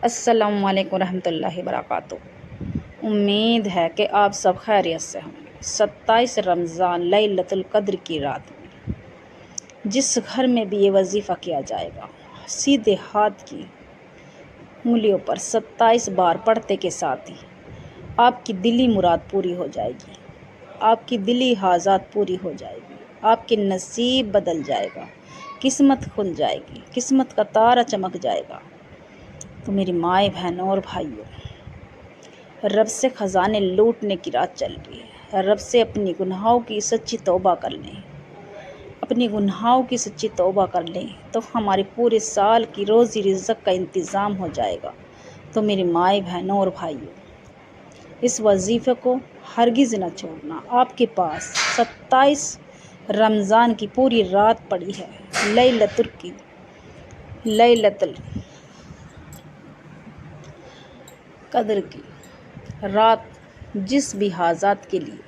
السلام علیکم ورحمۃ اللہ وبرکاتہ۔ امید ہے کہ آپ سب خیریت سے ہوں گے۔ 27 رمضان لیلۃ القدر کی رات میں جس گھر میں بھی یہ وظیفہ کیا جائے گا، سیدھے ہاتھ کی انگلیوں پر 27 بار پڑھتے کے ساتھ ہی آپ کی دلی مراد پوری ہو جائے گی، آپ کی دلی حاجات پوری ہو جائے گی، آپ کے نصیب بدل جائے گا، قسمت کھل جائے گی، قسمت کا تارا چمک جائے گا۔ تو میری مائیں بہنوں اور بھائیوں، رب سے خزانے لوٹنے کی رات چل رہی ہے۔ رب سے اپنی گناہوں کی سچی توبہ کر لیں، اپنی گناہوں کی سچی توبہ کر لیں تو ہمارے پورے سال کی روزی رزق کا انتظام ہو جائے گا۔ تو میری مائیں بہنوں اور بھائیوں، اس وظیفے کو ہرگز نہ چھوڑنا۔ آپ کے پاس 27 رمضان کی پوری رات پڑی ہے، لیلۃ القدر کی رات۔ جس بھی حاجات کے لیے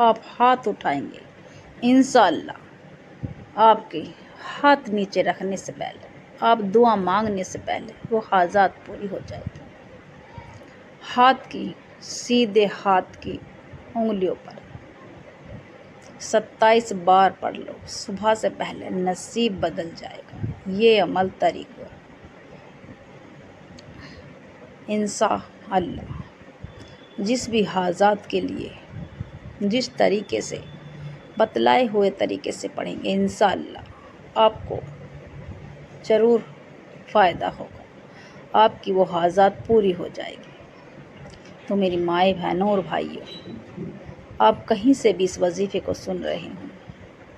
آپ ہاتھ اٹھائیں گے، انشاءاللہ آپ کے ہاتھ نیچے رکھنے سے پہلے، آپ دعا مانگنے سے پہلے وہ حاجات پوری ہو جائے گی۔ سیدھے ہاتھ کی انگلیوں پر 27 بار پڑھ لو، صبح سے پہلے نصیب بدل جائے گا۔ یہ عمل طریقہ انشاءاللہ جس بھی حاجات کے لیے جس طریقے سے بتلائے ہوئے طریقے سے پڑھیں گے، انشاءاللہ آپ کو ضرور فائدہ ہوگا، آپ کی وہ حاجات پوری ہو جائے گی۔ تو میری مائیں بہنوں اور بھائیوں، آپ کہیں سے بھی اس وظیفے کو سن رہے ہوں،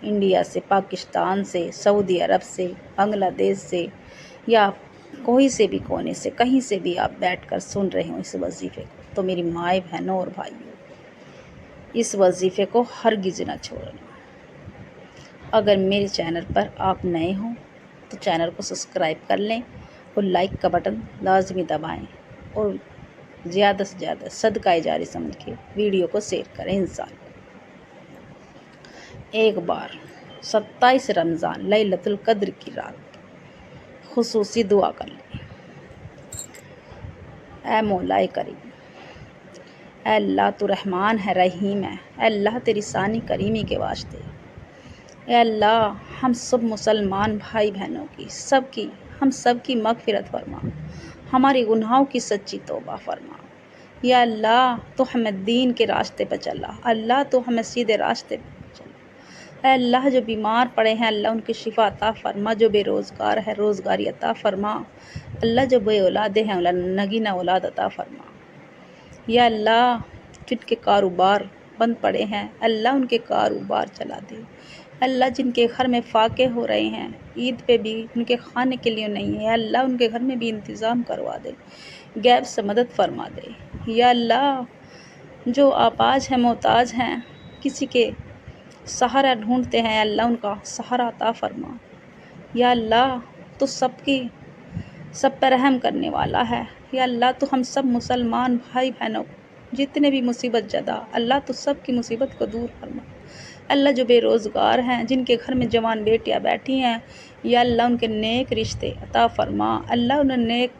انڈیا سے، پاکستان سے، سعودی عرب سے، بنگلہ دیش سے، یا کوئی سے بھی کونے سے، کہیں سے بھی آپ بیٹھ کر سن رہے ہوں اس وظیفے کو، تو میری مائیں بہنوں اور بھائیوں، اس وظیفے کو ہرگز نہ چھوڑنا۔ اگر میرے چینل پر آپ نئے ہوں تو چینل کو سبسکرائب کر لیں اور لائک کا بٹن لازمی دبائیں، اور زیادہ سے زیادہ صدقہ جاری سمجھ کے ویڈیو کو شیئر کریں۔ انشاءاللہ ایک بار 27 رمضان لیلۃ القدر کی رات خصوصی دعا کر لیں۔ اے مولا کریم، اے اللہ تو رحمان ہے، رحیم ہے، اے اللہ تیری ثانی کریمی کے واسطے، اے اللہ ہم سب مسلمان بھائی بہنوں ہم سب کی مغفرت فرما، ہماری گناہوں کی سچی توبہ فرما۔ یا اللہ تو ہمیں دین کے راستے پہ چلا، اللہ تو ہمیں سیدھے راستے پہ چلا۔ اے اللہ جو بیمار پڑے ہیں، اللہ ان کی شفا عطا فرما، جو بے روزگار ہے روزگاری عطا فرما، اللہ جو بے اولاد ہیں نگینہ اولاد عطا فرما۔ یا اللہ جن کے کاروبار بند پڑے ہیں، اللہ ان کے کاروبار چلا دے۔ اللہ جن کے گھر میں فاقے ہو رہے ہیں، عید پہ بھی ان کے کھانے کے لیے نہیں ہے، اللہ ان کے گھر میں بھی انتظام کروا دے، غیب سے مدد فرما دے۔ یا اللہ جو آپاج ہیں، محتاج ہیں، کسی کے سہارا ڈھونڈتے ہیں، اللہ ان کا سہارا عطا فرما۔ یا اللہ تو سب پر رحم کرنے والا ہے۔ یا اللہ تو ہم سب مسلمان بھائی بہنوں کو جتنے بھی مصیبت زدہ، اللہ تو سب کی مصیبت کو دور فرما۔ اللہ جو بے روزگار ہیں، جن کے گھر میں جوان بیٹیاں بیٹھی ہیں، یا اللہ ان کے نیک رشتے عطا فرما، اللہ انہیں نیک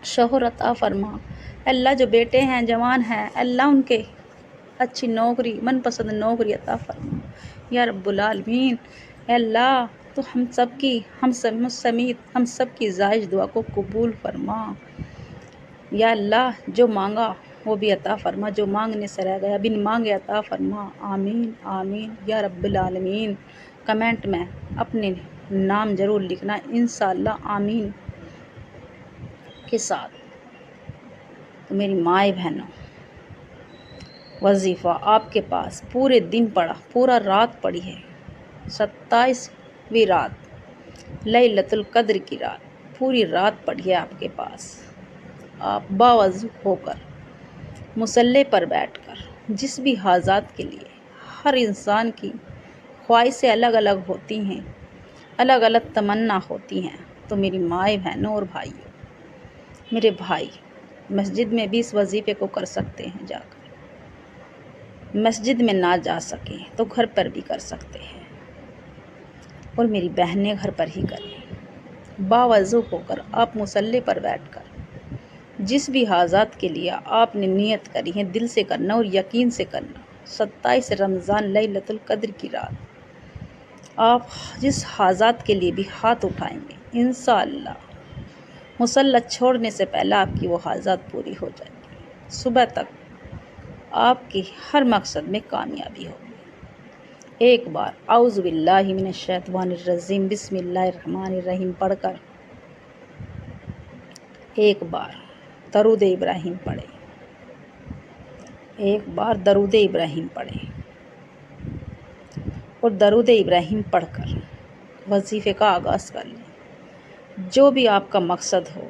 شوہر عطا فرما۔ اللہ جو بیٹے ہیں، جوان ہیں، اللہ ان کے اچھی نوکری، من پسند نوکری عطا فرما۔ یا رب العالمین، اے اللہ تو ہم سب کی زائد دعا کو قبول فرما۔ یا اللہ جو مانگا وہ بھی عطا فرما، جو مانگنے سے رہ گیا بن مانگے عطا فرما۔ آمین آمین یا رب العالمین۔ کمنٹ میں اپنے نام ضرور لکھنا، انشاءاللہ آمین کے ساتھ۔ تو میری مائیں بہنوں، وظیفہ آپ کے پاس پورے دن پڑا، پورا رات پڑی ہے، 27ویں رات لیلۃ القدر کی رات، پوری رات پڑی ہے آپ کے پاس۔ آپ باوضو ہو کر مصلی پر بیٹھ کر جس بھی حاجات کے لیے، ہر انسان کی خواہشیں الگ الگ ہوتی ہیں، الگ الگ تمنا ہوتی ہیں، تو میری مائیں بہنوں اور بھائیوں، میرے بھائی مسجد میں بھی اس وظیفے کو کر سکتے ہیں جا کر، مسجد میں نہ جا سکیں تو گھر پر بھی کر سکتے ہیں، اور میری بہنیں گھر پر ہی کریں۔ باوضو ہو کر آپ مصلی پر بیٹھ کر جس بھی حاجات کے لیے آپ نے نیت کری ہے دل سے کرنا اور یقین سے کرنا۔ 27 رمضان لیلۃ القدر کی رات آپ جس حاجات کے لیے بھی ہاتھ اٹھائیں گے انشاءاللہ مسلح چھوڑنے سے پہلے آپ کی وہ حاجات پوری ہو جائیں گی۔ صبح تک آپ کی ہر مقصد میں کامیابی ہوگی۔ ایک بار اعوذ باللہ من الشیطان الرجیم بسم اللہ الرحمن الرحیم پڑھ کر ایک بار درود ابراہیم پڑھیں۔ ایک بار درود ابراہیم پڑھیں اور درود ابراہیم پڑھ کر وظیفے کا آغاز کر لیں۔ جو بھی آپ کا مقصد ہو،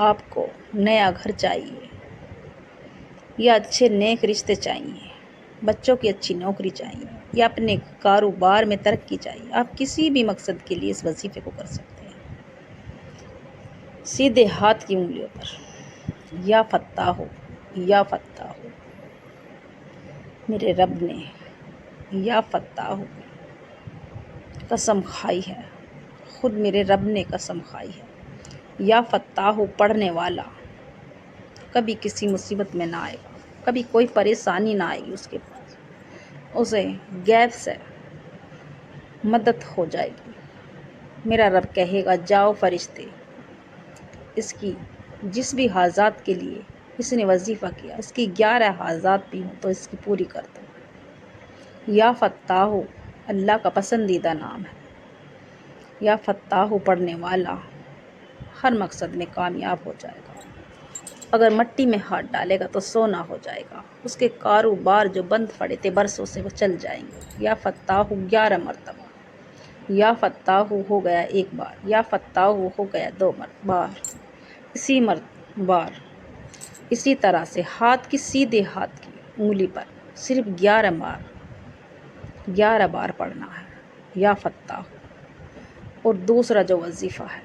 آپ کو نیا گھر چاہیے یا اچھے نیک رشتے چاہیے، بچوں کی اچھی نوکری چاہیے یا اپنے کاروبار میں ترقی چاہیے، آپ کسی بھی مقصد کے لیے اس وظیفے کو کر سکتے ہیں۔ سیدھے ہاتھ کی انگلیوں پر یا فتح ہو یا فتح ہو میرے رب نے یا فتح ہو قسم کھائی ہے، خود میرے رب نے قسم کھائی ہے، یا فتح ہو پڑھنے والا کبھی کسی مصیبت میں نہ آئے گا، کبھی کوئی پریشانی نہ آئے گی اس کے پاس، اسے غیب سے مدد ہو جائے گی۔ میرا رب کہے گا جاؤ فرشتے، اس کی جس بھی حاجات کے لیے اس نے وظیفہ کیا، اس کی 11 حاجات بھی ہوں تو اس کی پوری کر دو۔ یا فتح ہو اللہ کا پسندیدہ نام ہے۔ یا فتح ہو پڑھنے والا ہر مقصد میں کامیاب ہو جائے گا۔ اگر مٹی میں ہاتھ ڈالے گا تو سونا ہو جائے گا، اس کے کاروبار جو بند پڑے تھے برسوں سے وہ چل جائیں گے۔ یا فتح ہو 11 مرتبہ، یا فتح ہو گیا ایک بار، یا فتح ہو گیا 2 بار، اسی طرح سے ہاتھ کی سیدھے ہاتھ کی انگلی پر صرف 11 بار پڑھنا ہے یا فتح ہو۔ اور دوسرا جو وظیفہ ہے،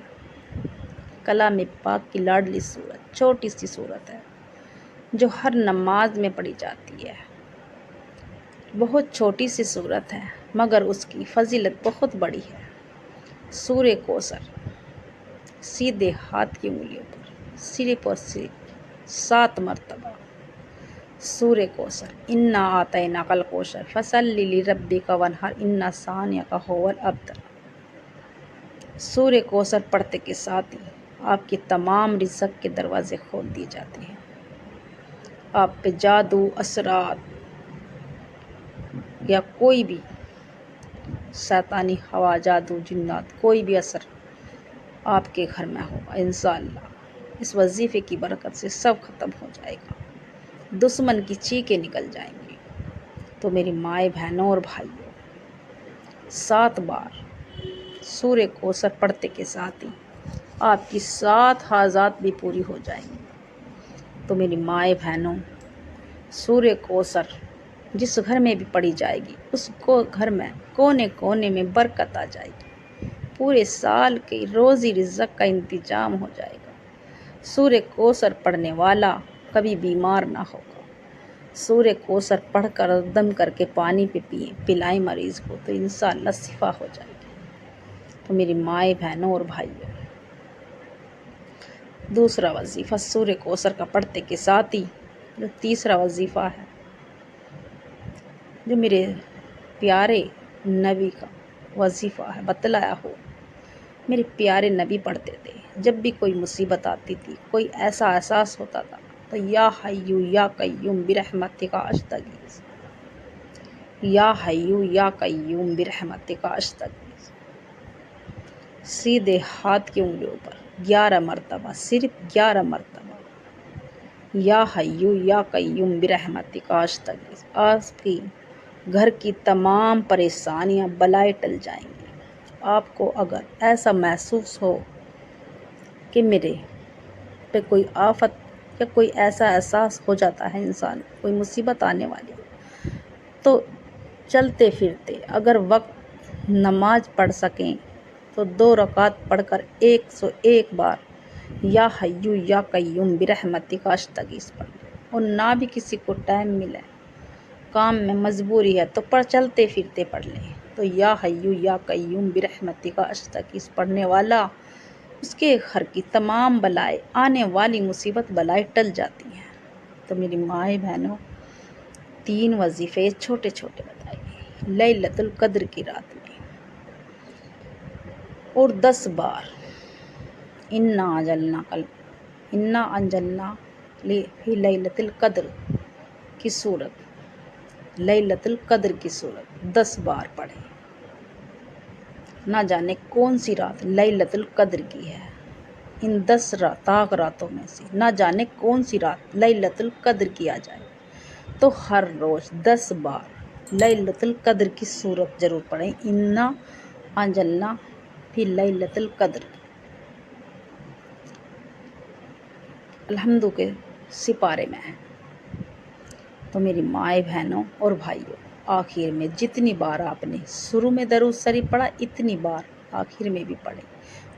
کلام پاک کی لاڈلی صورت، چھوٹی سی صورت ہے جو ہر نماز میں پڑھی جاتی ہے، بہت چھوٹی سی صورت ہے مگر اس کی فضیلت بہت بڑی ہے۔ سورہ کوثر سیدھے ہاتھ کی انگلیوں پر صرف اور صرف 7 مرتبہ۔ سورہ کوثر انا اعطیناک الکوثر فصلی لربک وانحر ان شانئک ھو الابتر۔ سورہ کوثر پڑھتے کے ساتھ ہی آپ کے تمام رزق کے دروازے کھول دیے جاتے ہیں۔ آپ پہ جادو، اثرات یا کوئی بھی شیطانی ہوا، جادو، جنات، کوئی بھی اثر آپ کے گھر میں ہوگا انشاءاللہ اس وظیفے کی برکت سے سب ختم ہو جائے گا، دشمن کی چیخیں نکل جائیں گی۔ تو میری مائیں بہنوں اور بھائیوں، 7 بار سورہ کوثر پڑھتے کے ساتھ ہی آپ کی 7 حاجات بھی پوری ہو جائیں گی۔ تو میری مائیں بہنوں، سورہ کوثر جس گھر میں بھی پڑھی جائے گی اس کو گھر میں کونے کونے میں برکت آ جائے گی، پورے سال کے روزی رزق کا انتظام ہو جائے گا۔ سورہ کوثر پڑھنے والا کبھی بیمار نہ ہوگا۔ سورہ کوثر پڑھ کر دم کر کے پانی پلائیں مریض کو تو انشاءاللہ شفا ہو جائے گی۔ تو میری مائیں بہنوں اور بھائیوں، دوسرا وظیفہ سورہ کوثر کا پڑھتے کے ساتھ ہی جو تیسرا وظیفہ ہے، جو میرے پیارے نبی کا وظیفہ ہے بتلایا ہو، میرے پیارے نبی پڑھتے تھے جب بھی کوئی مصیبت آتی تھی، کوئی ایسا احساس ہوتا تھا تو یا حیو یا قیوم برحمتک استغیث، یا حیو یا قیوم برحمتک استغیث، سیدھے ہاتھ کی انگلیوں پر 11 مرتبہ، صرف 11 مرتبہ، یا حیو یا قیوم برحمتک استغیث، آپ کی گھر کی تمام پریشانیاں بلائیں ٹل جائیں گی۔ آپ کو اگر ایسا محسوس ہو کہ میرے پہ کوئی آفت یا کوئی ایسا احساس ہو جاتا ہے انسان، کوئی مصیبت آنے والی، تو چلتے پھرتے اگر وقت نماز پڑھ سکیں تو 2 رکعت پڑھ کر 101 بار یا حیو یا قیوم برحمتک استغیث پڑھ لیں۔ اور نہ بھی کسی کو ٹائم ملے، کام میں مجبوری ہے تو چلتے پھرتے پڑھ لیں۔ تو یا حیو یا قیوم برحمتک استغیث پڑھنے والا اس کے گھر کی تمام بلائیں، آنے والی مصیبت بلائیں ٹل جاتی ہیں۔ تو میری مائیں بہنوں، 3 وظیفے چھوٹے چھوٹے بتائیے لیلۃ القدر کی رات میں، اور 10 بار انا انجلنا فی لیلۃ القدر کی صورت، لیلۃ القدر کی صورت 10 بار پڑھیں۔ نہ جانے کون سی رات لیلۃ القدر کی ہے، ان 10 راتوں میں سے نہ جانے کون سی رات لیلۃ القدر کی آ جائے، تو ہر روز 10 بار لیلۃ القدر کی صورت ضرور پڑھیں، انا انجلنا فی لیلۃ القدر، الحمد کے سپارے میں ہے۔ تو میری مائیں بہنوں اور بھائیوں، آخر میں جتنی بار آپ نے شروع میں درود شریف پڑھا، اتنی بار آخر میں بھی پڑھیں،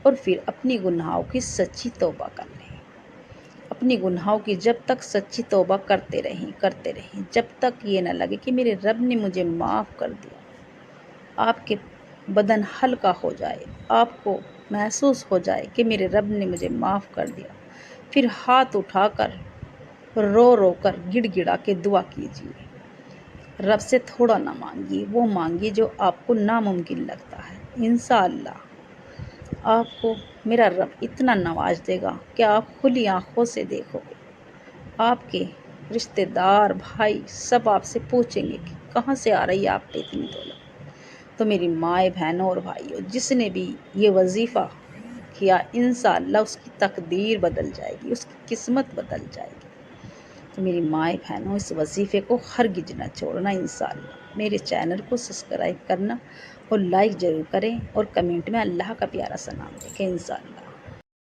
اور پھر اپنی گناہوں کی سچی توبہ کر لیں۔ اپنی گناہوں کی جب تک سچی توبہ کرتے رہیں، جب تک یہ نہ لگے کہ میرے رب نے مجھے معاف کر دیا، آپ کے بدن ہلکا ہو جائے، آپ کو محسوس ہو جائے کہ میرے رب نے مجھے معاف کر دیا، پھر ہاتھ اٹھا کر رو کر گڑ گڑا کے دعا کیجیے۔ رب سے تھوڑا نہ مانگیے، وہ مانگیے جو آپ کو ناممکن لگتا ہے۔ انشاءاللہ آپ کو میرا رب اتنا نواز دے گا کہ آپ کھلی آنکھوں سے دیکھو گے۔ آپ کے رشتہ دار، بھائی سب آپ سے پوچھیں گے کہ کہاں سے آ رہی ہے آپ پہ اتنی دولت۔ تو میری مائیں بہنوں اور بھائیوں، جس نے بھی یہ وظیفہ کیا، انشاءاللہ اس کی تقدیر بدل جائے گی، اس کی قسمت بدل جائے گی۔ تو میری مائیں بہنوں، اس وظیفے کو ہرگز نہ چھوڑنا انشاءاللہ۔ میرے چینل کو سبسکرائب کرنا اور لائک ضرور کریں، اور کمنٹ میں اللہ کا پیارا سا نام لکھیں انشاءاللہ۔